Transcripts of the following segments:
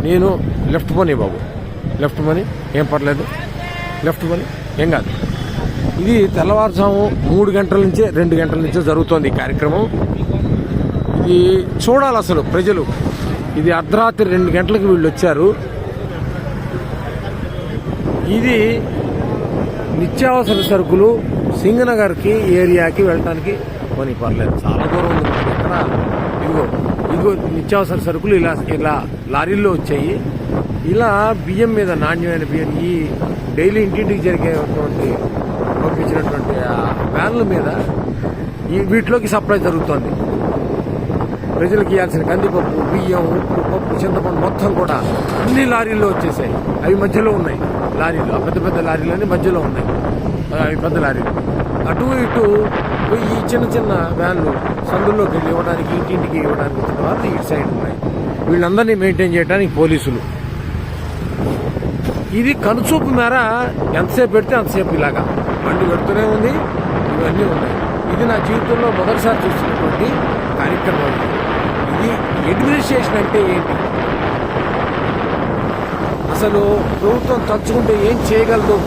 నేను లెఫ్ట్ పోనీ బాబు, లెఫ్ట్ పోనీ, ఏం పర్లేదు, లెఫ్ట్ పోనీ, ఏం కాదు. ఇది తెల్లవారుజాము 3 గంటల నుంచే 2 గంటల నుంచే జరుగుతోంది ఈ కార్యక్రమం. ఇది చూడాలి అసలు ప్రజలు. ఇది అర్ధరాత్రి 2 గంటలకు వీళ్ళు వచ్చారు. ఇది నిత్యావసర సరుకులు సింగనగర్కి ఏరియాకి వెళ్ళడానికి కొని పర్లేదు, చాలా దూరం ఉంది. ఇక్కడ ఇదిగో నిత్యావసర సరుకులు ఇలా లారీల్లో వచ్చాయి. ఇలా బియ్యం మీద, నాణ్యమైన బియ్యం, ఈ డైలీ ఇంటింటికి జరిగేటువంటి పంపించినటువంటి వ్యాన్ల మీద వీటిలోకి సప్లై జరుగుతోంది. ప్రజలకు ఇవ్వాల్సిన కందిపప్పు, బియ్యం, ఉప్పు, పప్పు, చింతపండు మొత్తం కూడా అన్ని లారీల్లో వచ్చేసాయి. అవి మధ్యలో ఉన్నాయి లారీలు, ఆ పెద్ద పెద్ద లారీలన్నీ మధ్యలో ఉన్నాయి. అవి పెద్ద లారీలు. అటు ఇటు ఈ చిన్న చిన్న వ్యాన్లు సందుల్లోకి వెళ్ళి ఇవ్వడానికి, ఇంటింటికి ఇవ్వడానికి వచ్చిన వాళ్ళు ఇటు సైడ్ ఉన్నాయి. వీళ్ళందరినీ మెయింటైన్ చేయడానికి పోలీసులు. ఇది కనుచూపు మేర ఎంతసేపు పెడితే అంతసేపు ఇలాగా బండి పెడుతూనే ఉంది. ఇవన్నీ ఉన్నాయి. ఇది నా జీవితంలో మొదటిసారి చూస్తున్నటువంటి కార్యక్రమం. ఇది అడ్మినిస్ట్రేషన్ అంటే ఏంటి, అసలు ప్రభుత్వం తలుచుకుంటే ఏం చేయగలదు?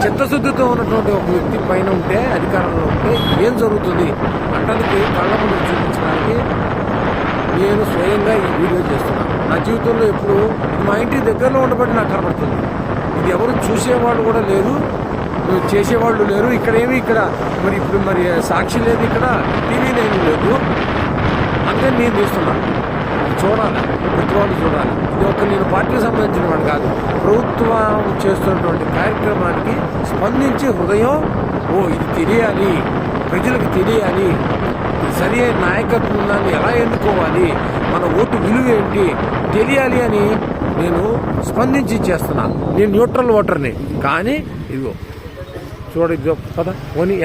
చిత్తశుద్ధితో ఉన్నటువంటి ఒక వ్యక్తి పైన ఉంటే, అధికారంలో ఉంటే ఏం జరుగుతుంది అంటానికి కళ్ళ ముందు చూపించడానికి నేను స్వయంగా ఈ వీడియో చేస్తున్నాను. నా జీవితంలో ఎప్పుడు ఇది మా ఇంటి దగ్గరలో ఉండబట్టి నాకు కనబడుతుంది. ఇది ఎవరు చూసేవాళ్ళు కూడా లేరు, చేసేవాళ్ళు లేరు. ఇక్కడ మరి ఇప్పుడు సాక్షి లేదు, ఇక్కడ టీవీ నేను లేదు. అందుకని నేను చేస్తున్నాను. చూడాలి, ప్రతి వాళ్ళు చూడాలి. ఇది నేను పార్టీకి సంబంధించిన వాడు కాదు. ప్రభుత్వం చేస్తున్నటువంటి కార్యక్రమానికి స్పందించి హృదయం, ఇది తెలియాలి, ప్రజలకు తెలియాలి, సరి అయిన నాయకత్వం దాన్ని ఎలా ఎన్నుకోవాలి, మన ఓటు విలువ ఏంటి తెలియాలి అని నేను స్పందించి చేస్తున్నా. నేను న్యూట్రల్ ఓటర్ని. కానీ ఇదిగో చూడ కదా పోనీ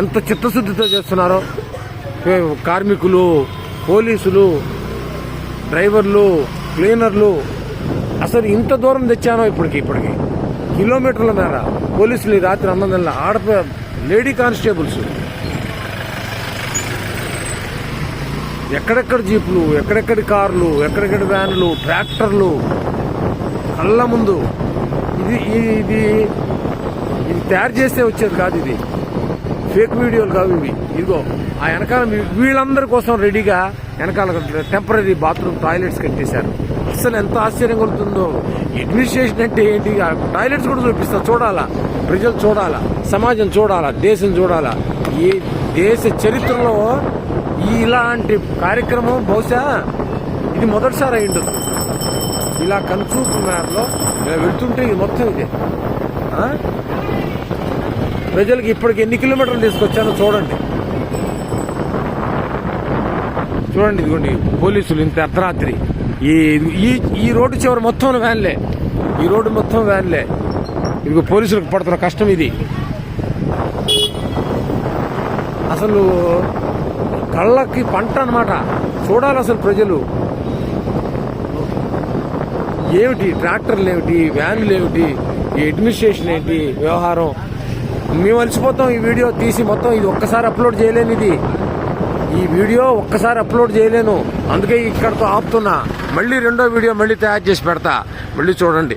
ఎంత చిత్తశుద్ధితో చేస్తున్నారో కార్మికులు, పోలీసులు, డ్రైవర్లు, క్లీనర్లు. అసలు ఇంత దూరం తెచ్చానో ఇప్పటికి కిలోమీటర్ల మేర పోలీసులు ఈ రాత్రి 9 గంటల లేడీ కానిస్టేబుల్స్, ఎక్కడెక్కడ జీపులు, ఎక్కడెక్కడి కార్లు, ఎక్కడెక్కడి వ్యాన్లు, ట్రాక్టర్లు కళ్ళ ముందు. ఇది తయారు చేస్తే వచ్చేది కాదు. ఇది ఫేక్ వీడియోలు కావు ఇవి. ఇదిగో ఆ వెనకాల వీళ్ళందరి కోసం రెడీగా వెనకాల టెంపరీ బాత్రూమ్ టాయిలెట్స్ కట్టేశారు. అసలు ఎంత ఆశ్చర్యం కలుగుతుందో. అడ్మినిస్ట్రేషన్ అంటే ఏంటి? టాయిలెట్స్ కూడా చూపిస్తా. చూడాలా, ప్రజలు చూడాలా, సమాజం చూడాలా, దేశం చూడాలా. ఈ దేశ చరిత్రలో ఇలాంటి కార్యక్రమం బహుశా ఇది మొదటిసారి అయి ఉండదు. ఇలా కనుచూపు మేరలో వెళ్తుంటే ఇది మొత్తం ఇదే. ప్రజలకు ఇప్పటికి ఎన్ని కిలోమీటర్లు తీసుకొచ్చానో చూడండి. ఇదిగోండి పోలీసులు ఇంత అర్ధరాత్రి ఈ రోడ్డు చివరి మొత్తం వ్యాన్లే, ఈ రోడ్డు మొత్తం వ్యాన్లే. ఇదిగో పోలీసులకు పడుతున్న కష్టం ఇది. అసలు కళ్ళకి పంట అన్నమాట. చూడాలి అసలు ప్రజలు. ఏమిటి ట్రాక్టర్లు, ఏమిటి వ్యాన్లు, ఏమిటి ఈ అడ్మినిస్ట్రేషన్ ఏంటి వ్యవహారం. మేము అలసిపోతాం ఈ వీడియో తీసి మొత్తం. ఇది ఒక్కసారి అప్లోడ్ చేయలేను. ఈ వీడియో ఒక్కసారి అప్లోడ్ చేయలేను. అందుకే ఇక్కడతో ఆపుతున్నా. మళ్ళీ రెండో వీడియో మళ్ళీ తయారు చేసి పెడతా. మళ్ళీ చూడండి.